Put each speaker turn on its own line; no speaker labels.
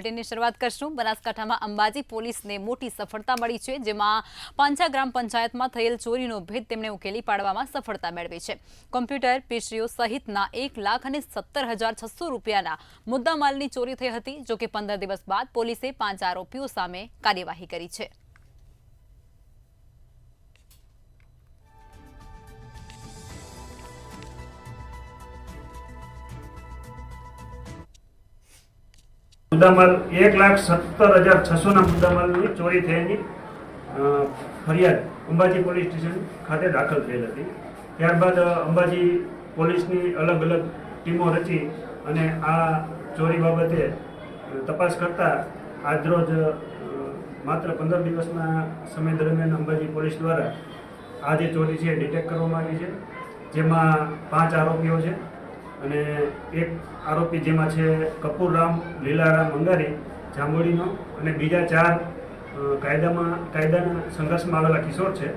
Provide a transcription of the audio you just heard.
બુલેટિનની શરૂઆત કરશું। બનાસકાંઠામાં અંબાજી પોલીસને મોટી સફળતા મળી છે, જેમાં પાંચા ગ્રામ પંચાયતમાં થયેલ ચોરીનો ભેદ તેમણે ઉકેલી પાડવામાં સફળતા મેળવી છે। કોમ્પ્યુટર, પીસીઓ સહિતના 1,70,600 રૂપિયાના મુદ્દામાલની ચોરી થઈ હતી। જો કે 15 દિવસ બાદ પોલીસે 5 આરોપીઓ સામે કાર્યવાહી કરી છે।
मुद्दामाल 1,70,600 ना मुद्दामालनी चोरी थयानी फरियाद अंबाजी पोलीस स्टेशन खाते दाखल थयेल हती। त्यारबाद अंबाजी पोलीसनी अलग अलग टीमों रची अने आ चोरी बाबते तपास करता આજરોજ માત્ર 15 દિવસના સમય દરમિયાન અંબાજી પોલીસ દ્વારા આ જે ચોરી છે ડિટેક્ટ કરવામાં આવી છે, જેમાં 5 આરોપીઓ છે અને એક આરોપી જેમાં છે કપૂરરામ લીલારામ અંગારી જાંબોડીનો અને બીજા 4 કાયદાના સંઘર્ષમાં આવેલા કિશોર છે।